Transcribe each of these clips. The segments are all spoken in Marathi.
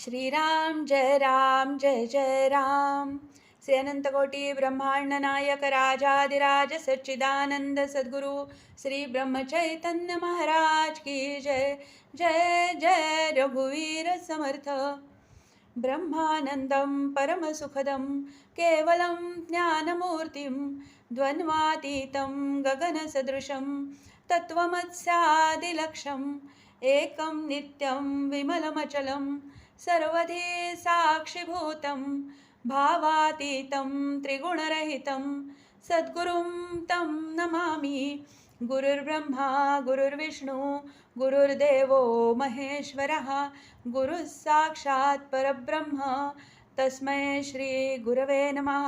श्रीराम जय जय राम। श्री अनंत कोटी ब्रह्मांड नायक राजाधिराज सच्चिदानंद सद्गुरु श्री ब्रह्म चैतन्य महाराज की जय। जय जय रघुवीर समर्थ। ब्रह्मानंदं परमसुखदं केवलं ज्ञानमूर्तिं द्वन्द्वातीतं गगनसदृशं तत्त्वमस्यादिलक्ष्यम् एकं नित्यं विमलमचलं सर्वधी साक्षिभूतं भावातीतं त्रिगुणरहितं सद्गुरुं तं नमामि। गुरुर्ब्रह्मा गुरुर्विष्णू गुरुर्देवो महेश्वरः गुरुः साक्षात् परब्रह्म तस्मै श्री गुरवे नमः।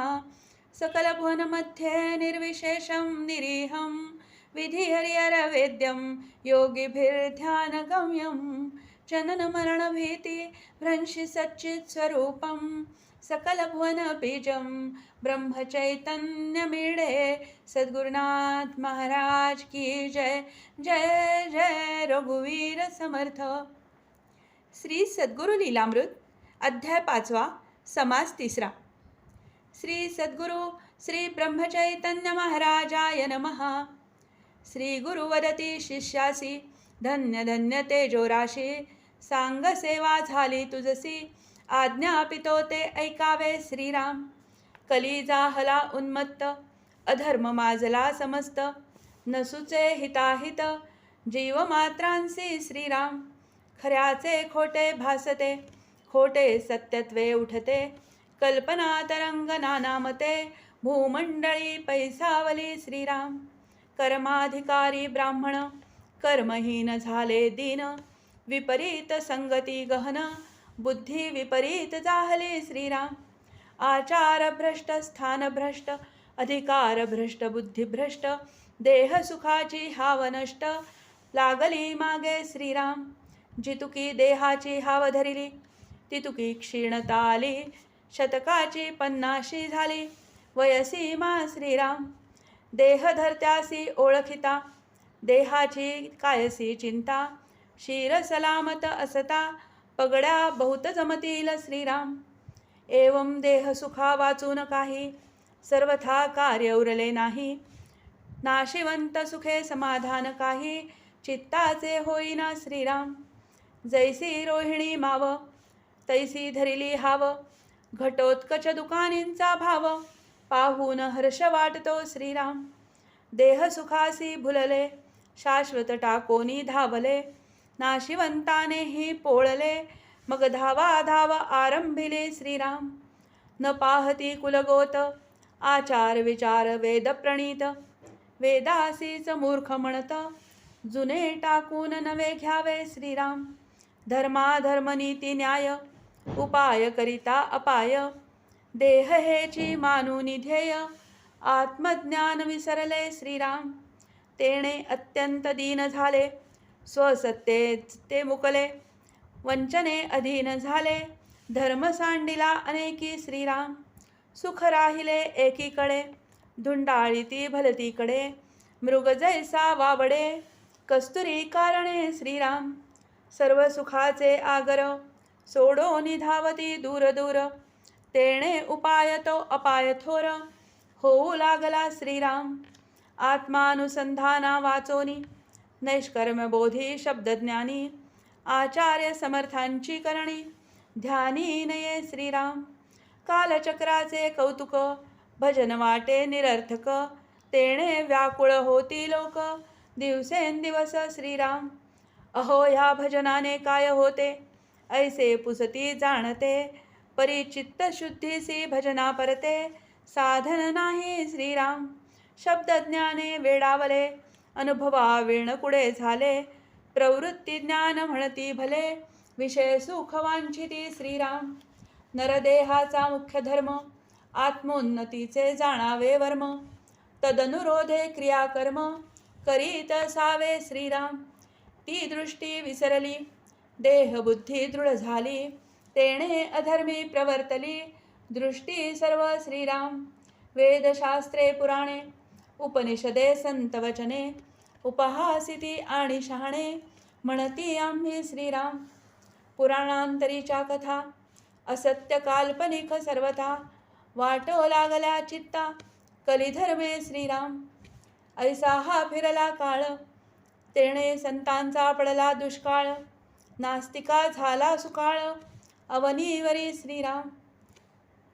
सकलभुवनमध्ये निर्विशेषं निरीहं विधिहरिहरवेद्यं योगिभिर्ध्यानगम्यं जननमरणभीतिभ्रंशि सच्चित्स्वरूपं सकलभुवनबीजं ब्रह्मचैतन्यमीडे सद्गुरुनाथ महाराज की जय। जय जय रघुवीर समर्थ। श्री सद्गुरु लीलामृत अध्याय 5 समास 3। श्री सद्गुरु श्री ब्रह्मचैतन्य महाराजाय नमः। श्री गुरु वदती शिष्यासी धन्य धन्य तेजोराशी सांग सेवा झाली तुझसी आज्ञापितो ते ऐकावे श्रीराम। कलिजा हला उन्मत्त अधर्म माजला समस्त नसुचे हिताहित जीवमात्रांसी श्रीराम। खऱ्याचे खोटे भासते खोटे सत्यत्वे उठते कल्पना तरंग नानामते भूमंडळी पैसावली श्रीराम। कर्माधिकारी ब्राह्मण कर्महीन झाले दीन विपरीत संगती गहन बुद्धी विपरीत जाहले श्रीराम। आचार भ्रष्ट स्थान भ्रष्ट अधिकार भ्रष्ट बुद्धी भ्रष्ट देह सुखाची हाव नष्ट लागली मागे श्रीराम। जितुकी देहाची हाव धरिली तितुकी क्षीणता आली शतकाची 50 झाली वयसी मा श्रीराम। देह धरत्यासी ओळखिता देहाची कायसी चिंता शीर सलामत असता पगड्या बहुत जमतील श्रीराम। एवं देह सुखा वाचून काही सर्वथा कार्य उरले नाही नाशिवंत सुखे समाधान काही चित्ताचे होईना श्रीराम। जैसी रोहिणी माव तैसी धरिली हाव घटोत्कच दुकानींचा भाव पाहून हर्ष वाटतो श्रीराम। देह सुखासी भुलले शाश्वत टाकोनी धावले नाशिवंतानेही पोळले मग धावा धाव आरंभिले श्रीराम। न पाहती कुलगोत आचार विचार वेद प्रणीत वेदासीच मूर्ख म्हणत जुने टाकून नवे घ्यावे श्रीराम। धर्माधर्म नीती न्याय उपाय करिता अपाय देह हेची मानुनी ध्येय आत्मज्ञान विसरले श्रीराम। तेणे अत्यंत दीन झाले स्वसत्ते ते मुकले वंचने अधीन झाले धर्म सांडिला अनेकी श्रीराम। सुख राहिले एकीकडे धुंडाळीती भलतीकडे मृग जैसा वावडे कस्तुरी कारणे श्रीराम। सर्व सुखाचे आगर सोडो निधावती दूर दूर तेणे उपाय तो अपाय थोर होऊ लागला श्रीराम। आत्मानुसंधाना वाचोनी नैष्कर्म बोधी शब्दज्ञानी आचार्य समर्थांची करणी ध्यानी नये श्रीराम। कालचक्राचे कौतुक भजन वाटे निरर्थक तेणे व्याकुळ होती लोक दिवसेंदिवस श्रीराम। अहो ह्या भजनाने काय होते ऐसे पुसती जाणते परिचित्त शुद्धीसी भजना परते साधन नाही श्रीराम। शब्दज्ञाने वेडावले अनुभवा विणकुडे झाले प्रवृत्ती ज्ञान म्हणती भले विषय सुख वांछिती श्रीराम। नरदेहाचा मुख्य धर्म आत्मोन्नतीचे जाणावे वर्म तदनुरोधे क्रियाकर्म करीत असावे श्रीराम। ती दृष्टी विसरली देह बुद्धी दृढ झाली तेणे अधर्मी प्रवर्तली दृष्टी सर्व श्रीराम। वेदशास्त्रे पुराणे उपनिषदे संतवचने उपहासिती आणि शहाणे म्हणती आम्ही श्रीराम। पुराणांतरीच्या कथा असत्य काल्पनिक सर्वथा वाटो लागल्या चित्ता कलिधर्मे श्रीराम ऐसा हा फिरला काळ तेणे संतांचा पडला दुष्काळ नास्तिका झाला सुकाळ अवनीवरी श्रीराम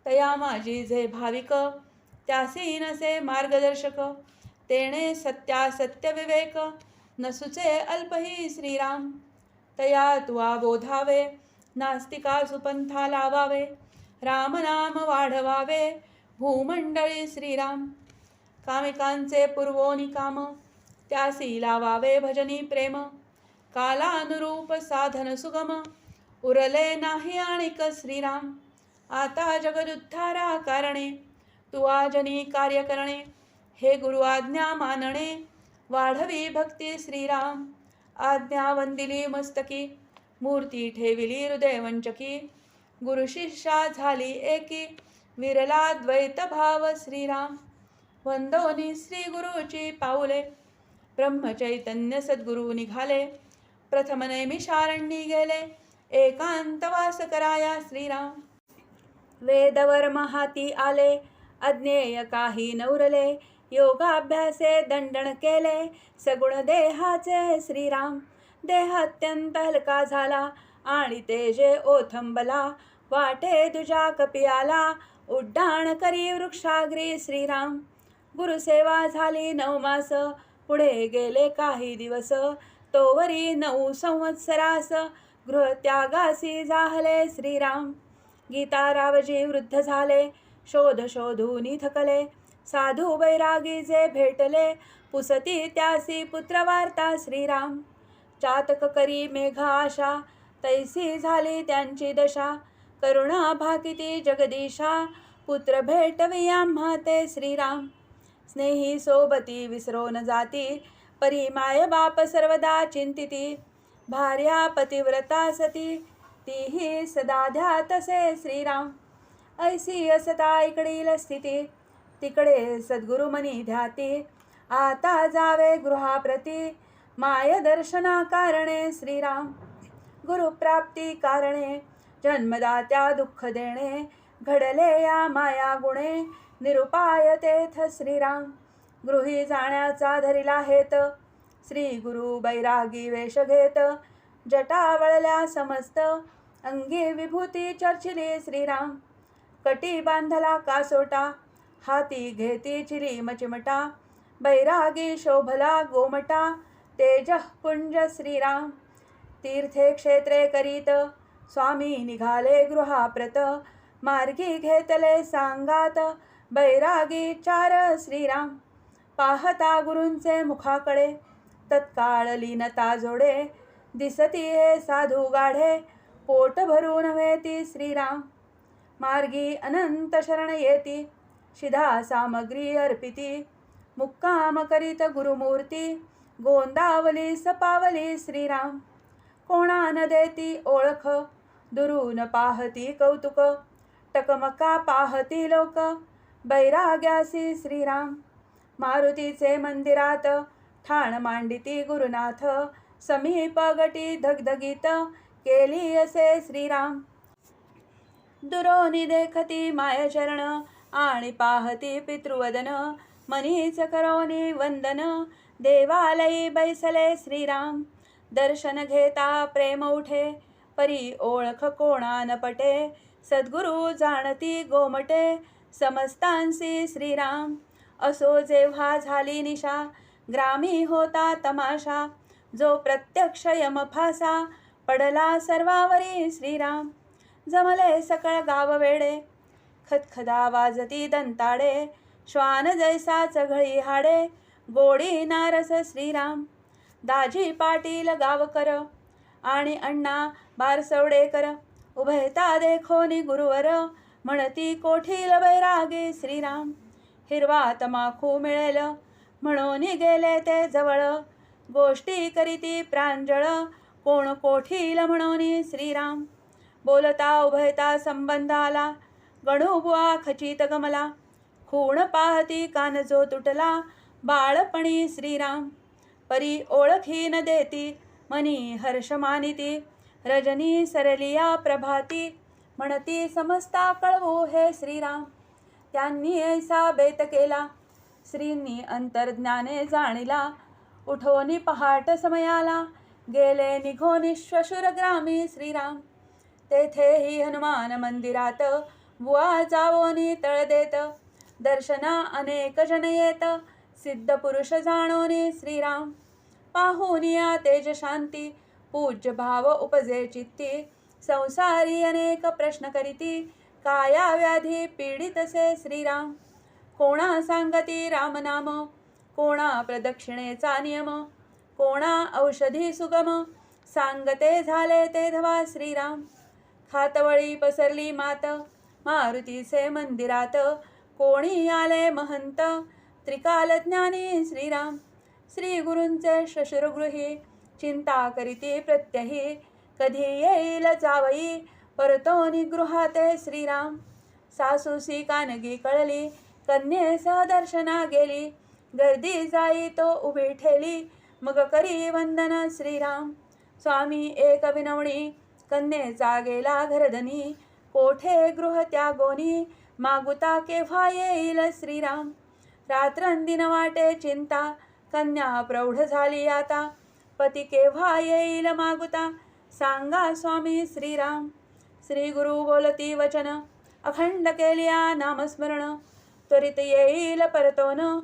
तया माझी जे भाविक त्यासी नसे मार्गदर्शक तेणे सत्यासत्य विवेक नसुचे अल्पही श्रीराम तया तुआ बोधावे नास्तिका सुपंथा लावावे रामनाम वाढवावे भूमंडळी श्रीराम कामिकांचे पूर्वोनी काम त्यासी लावावे भजनी प्रेम कालानुरूप साधन सुगम उरले नाही आणिक श्रीराम आता जगदुद्धारा कारणे तू आजनी कार्य करणे हे गुरु आज्ञा मानणे वाढवी भक्ती श्रीराम आज्ञा वंदिली मस्तकी मूर्ती ठेविली हृदयवंचकी गुरु शिष्या झाली एकी विरला द्वैत भाव श्रीराम वंदोनी श्री गुरुची पाऊले ब्रह्मचैतन्य सद्गुरु निघाले प्रथम नैमिषारण्यी गेले एकांतवास कराया श्रीराम वेदवर हाती आले अज्ञेय काही नवरले योगाभ्यासे दंडन केले सगुण देहाचे श्रीराम देह अत्यंत हलका झाला आणि तेजे ओथंबला वाटे दुजा कपियाला उड्डाण करी वृक्षाग्री श्रीराम गुरुसेवा झाली 9 मास पुढे गेले काही दिवस तोवरी 9 संवत्सरास गृहत्यागासी जाहले श्रीराम गीतारावजी वृद्ध झाले शोध शोधूनी थकले साधू बैरागी जे भेटले पुसती त्यासी पुत्रवार्ता श्रीराम चातक करी मेघ आशा तैसी झाली त्यांची दशा करुणा भाकिती जगदीशा पुत्र भेटवी आम्हा ते श्रीराम स्नेही सोबती विसरो न जाती परी माय बाप सर्वदा चिंतिती भार्या पतिव्रता सती तीही सदा ध्यातसे श्रीराम ऐसी असता इकडील स्थिती तिकडे सद्गुरु मनी ध्याती आता जावे गृहाप्रती माय दर्शना कारणे श्रीराम गुरुप्राप्ती कारणे जन्मदात्या दुःख देणे घडले या माया गुणे निरुपाय तेथ श्रीराम गृही जाण्याचा धरिला हेत श्री गुरु बैरागी वेश घेत जटावळल्या समस्त अंगी विभूती चर्चिली श्रीराम कटी बांधला कासोटा हाती घेती चिली मचिमटा बैरागी शोभला गोमटा तेज पुंज श्रीराम तीर्थे क्षेत्रे करीत स्वामी निघाले गृहाप्रत मार्गी घेतले सांगात बैरागी 4 श्रीराम पाहता गुरूंचे मुखाकडे तत्काळ लीनता जोडे दिसती हे साधू गाढे पोट भरू नव्हे ती श्रीराम मार्गी अनंत शरण येती शिधा सामग्री अर्पिती मुक्काम करीत गुरुमूर्ती गोंदावली सपावली श्रीराम कोणा न देती ओळख दुरून पाहती कौतुक टकमका पाहती लोक बैराग्यासी श्रीराम मारुतीचे मंदिरात ठाण मांडिती गुरुनाथ समीप गटी धगधगीत केली असे श्रीराम दुरोनी देखती माय चरण आणि पाहती पितृवदन मनीच करोनी वंदन देवालयी बैसले श्रीराम दर्शन घेता प्रेम उठे परी ओळख कोणा न पटे सद्गुरु जाणती गोमटे समस्तांसी श्रीराम असो जेव्हा झाली निशा ग्रामी होता तमाशा जो प्रत्यक्ष यमफासा पडला सर्वावरी श्रीराम जमले सकळ गाव वेडे खदखदा वाजती दंताडे श्वान जैसा चघळी हाडे गोडी नारस श्रीराम दाजी पाटील गावकर आणि अण्णा बारसवडेकर उभयता देखोनी गुरुवर म्हणती कोठील बैरागी श्रीराम हिरवा तमाखू मिळेल म्हणून गेले ते जवळ गोष्टी करीती प्रांजळ कोण कोठील म्हणून श्रीराम बोलता उभयता संबंध आला गणूबुवा खचित गमला खूण पाहती कान जो तुटला बाळपणी श्रीराम परी ओळखी न देती मनी हर्ष मानिती रजनी सरलिया प्रभाती, म्हणती समजता कळवो हे श्रीराम. त्यांनी ऐसा बेत केला, श्रींनी अंतर्ज्ञाने जाणिला. उठोनी पहाट समयाला, गेले निघोनी श्वशुरग्रामी श्रीराम. तेथेही हनुमान मंदिरात, बुवा जावोनी तळ देत. दर्शना अनेक जन येत, सिद्ध पुरुष जाणोनी श्रीराम. पाहुनिया तेज शांती, पूज्य भाव उपजे चित्ती. संसारी अनेक प्रश्न करीती, काया व्याधी पीडितसे श्रीराम. कोणा सांगती रामनाम, कोणा प्रदक्षिणेचा नियम. कोणा औषधी सुगम, सांगते झाले ते धवा श्रीराम. खातवळी पसरली मात, मारुतीचे मंदिरात. कोणी आले महंत, त्रिकालज्ञानी श्रीराम. श्री गुरूंचे श्वशुरगृही, चिंता करीती प्रत्यही. कधी येईल जावई, परतोनी गृहाते श्रीराम. सासूसी कानगी कळली, कन्येसह दर्शना गेली. गर्दी जाई तो उभी ठेली, मग करी वंदन श्रीराम. स्वामी एक विनवणी, कन्येचा गेला घरधनी. कोठे गृह त्यागोनी, मागुता केव्हा येईल श्रीराम. रात्रंदिन वाटे चिंता, कन्या प्रौढ झाली आता. पती केव्हा येईल मागुता, सांगा स्वामी श्रीराम. श्री गुरु बोलती वचन, अखंड केलिया नामस्मरण. त्वरित येईल परतोन,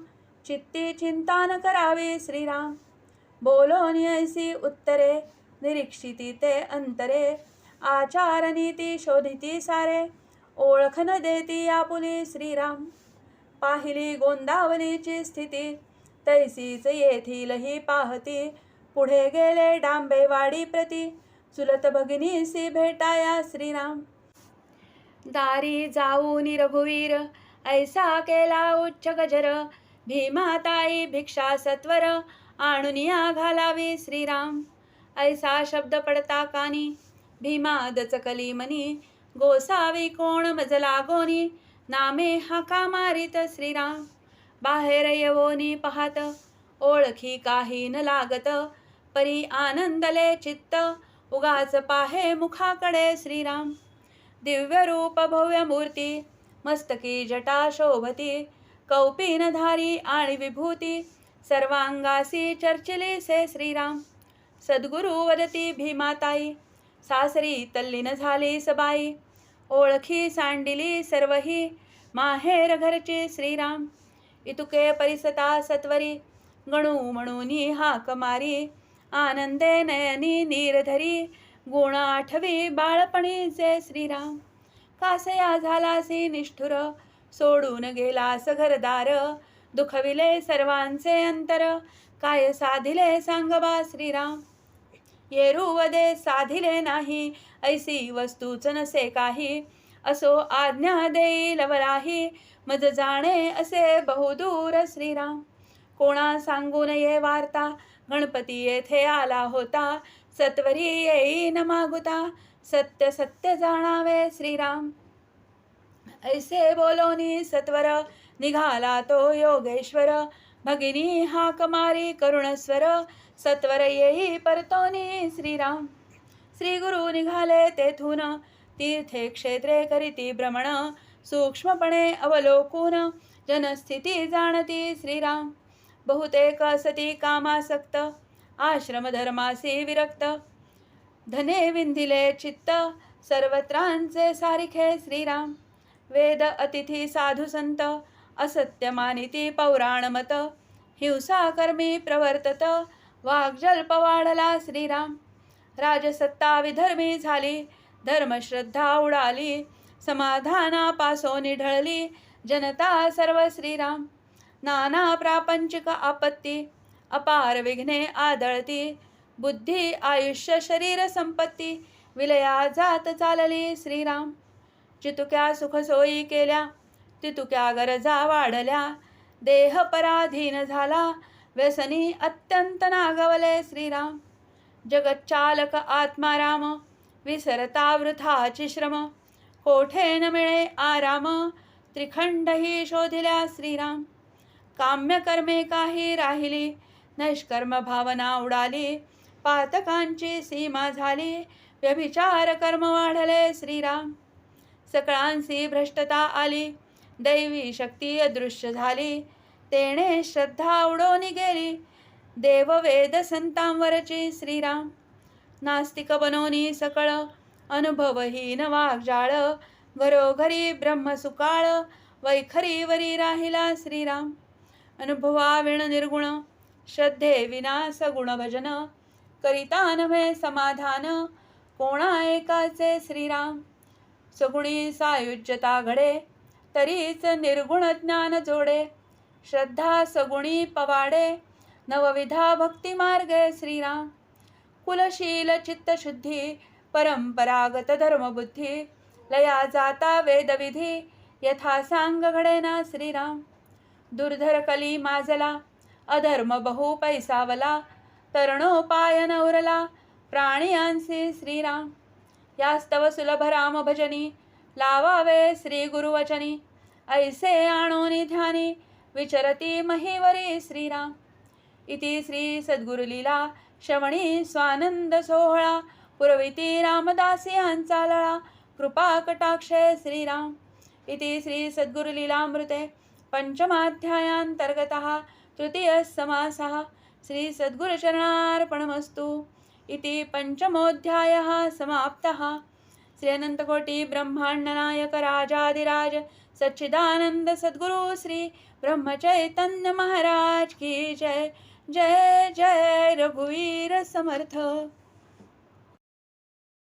चित्ती चिंता न करावी श्रीराम. बोलोनी ऐसी उत्तरे, निरीक्षिती ते अंतरे. आचार नीती शोधिती सारे, ओळख न देती आपुली श्रीराम. पाहिली गोंदावलीची स्थिती, तैसीच येथीलही पाहती. पुढे गेले डांबेवाडी प्रती, चुलत भगिनीसी भेटाया श्रीराम. दारी जाऊनी रघुवीर, ऐसा केला उच्च गजर. भीमाताई भिक्षा सत्वर, आणुनिया घालावी श्रीराम. ऐसा शब्द पडता कानी, भीमा दचकली मनी. गोसावी कोण मज लागोनी, नामे हाका मारित श्रीराम. बाहेर येवोनी पाहत, ओळखी काही न लागत. परी आनंदले चित्त, उगाच पाहे मुखाकडे श्रीराम. दिव्य रूप भव्य मूर्ती, मस्तकी जटा शोभती. कौपीनधारी आणि विभूती, सर्वांगासी चर्चिली से श्रीराम. सद्गुरु वदती भीमाताई, सासरी तल्लीन झाली सबाई. ओळखी सांडिली सर्वही, माहेर घरची श्रीराम. इतुके परिसता सत्वरी, गणू म्हणूनी हाक मारी. आनंदे नयनी नीरधरी, गुण आठवी बाळपणीचे श्रीराम. कासया झालासी निष्ठुर, सोडून गेलास घरदार. दुखविले सर्वांचे अंतर, काय साधिले सांगबा श्रीराम. येरुवदे साधिले नाही, ऐसी वस्तूच नसे काही. असो आज्ञा देई लवलाही, मज जाणे असे बहुदूर श्रीराम. कोणा सांगू नये वार्ता, गणपती येथे आला होता. सत्वरी येई न मागुता, सत्य सत्य जाणावे श्रीराम. ऐसे बोलोनी सत्वर, निघाला तो योगेश्वर. भगिनी हाक मारी करुणस्वर, सत्वर येई परतोनी श्रीराम. श्री गुरु निघाले तेथून, तीर्थे क्षेत्रे करीती भ्रमण. सूक्ष्मपणे अवलोकून, जनस्थिती जाणती श्रीराम. बहुतेक सती कामासक्त, आश्रमधर्मासी विरक्त. धने विंधिले चित्त, सर्वत्रांचे सारिखे श्रीराम. वेद अतिथी साधू संत, असत्य मानिती पौराणमत. हिंसा कर्मी प्रवर्तत, वाग्जल्प वाढला श्रीराम. राजसत्ता विधर्मी झाली, धर्मश्रद्धा उडाली. समाधानापासोन ढळली, जनता सर्व श्रीराम. नाना प्रापंचिक आपत्ती, अपार विघ्ने आदळती. बुद्धी आयुष्य शरीर संपत्ती, विलया जात चालली श्रीराम. चितुक्या सुखसोयी केल्या, तितुक्या गरजा वाढल्या. देह पराधीन झाला, व्यसनी अत्यंत नागवले श्रीराम. जगच्चालक आत्माराम, विसरता वृथाची श्रम. कोठे न मिळे आराम, त्रिखंडही शोधिल्या श्रीराम. काम्यकर्मे काही राहिली, नैष्कर्म भावना उडाली. पातकांची सीमा झाली, व्यभिचार कर्म वाढले श्रीराम. सकळांसी भ्रष्टता आली, दैवी शक्ती अदृश्य झाली. तेणे श्रद्धा उडवून गेली, देव वेद संतांवरची श्रीराम. नास्तिक बनवनी सकळ, अनुभवहीन वाग्जाळ. घरोघरी ब्रह्मसुकाळ, वैखरीवरी राहिला श्रीराम. अनुभवाविण निर्गुण, श्रद्धे विना सगुण भजन. करिता नव्हे समाधान, कोणा एकाचे श्रीराम. सगुणी सायुज्यता घडे, तरीच निर्गुण ज्ञान जोडे. श्रद्धा सगुणी पवाडे, नवविधा भक्ती मार्गे श्रीराम. कुलशील चित्तशुद्धी, परंपरागत धर्मबुद्धी. लया जाता वेदविधी, यथा सांग घडेना श्रीराम. दुर्धर कली माजला, अधर्म बहु पैसावला. तरणोपाय नवरला, प्राणियांसी श्रीराम. यास्तव सुलभ राम भजनी, लावावे श्री गुरुवचनी. ऐसे आणोनी ध्यानी, विचरती महीवरी श्रीराम. इति श्री सद्गुरुलीला श्रवणी स्वानंद सोहळा. पुरविती रामदासी यांचा लळा, कृपा कटाक्षे श्रीराम. इति श्री सद्गुरुलीलामृते पंचमाध्यायांतर्गतः तृतीय समासः. श्री सद्गुरुचरणार्पणमस्तु. इति पंचमोऽध्यायः समाप्तः. श्री अनंतकोटि ब्रह्मांड नायक राजाधिराज सच्चिदानंद सद्गुरु श्री ब्रह्मचैतन्य महाराज की जय. जय जय रघुवीर समर्थ.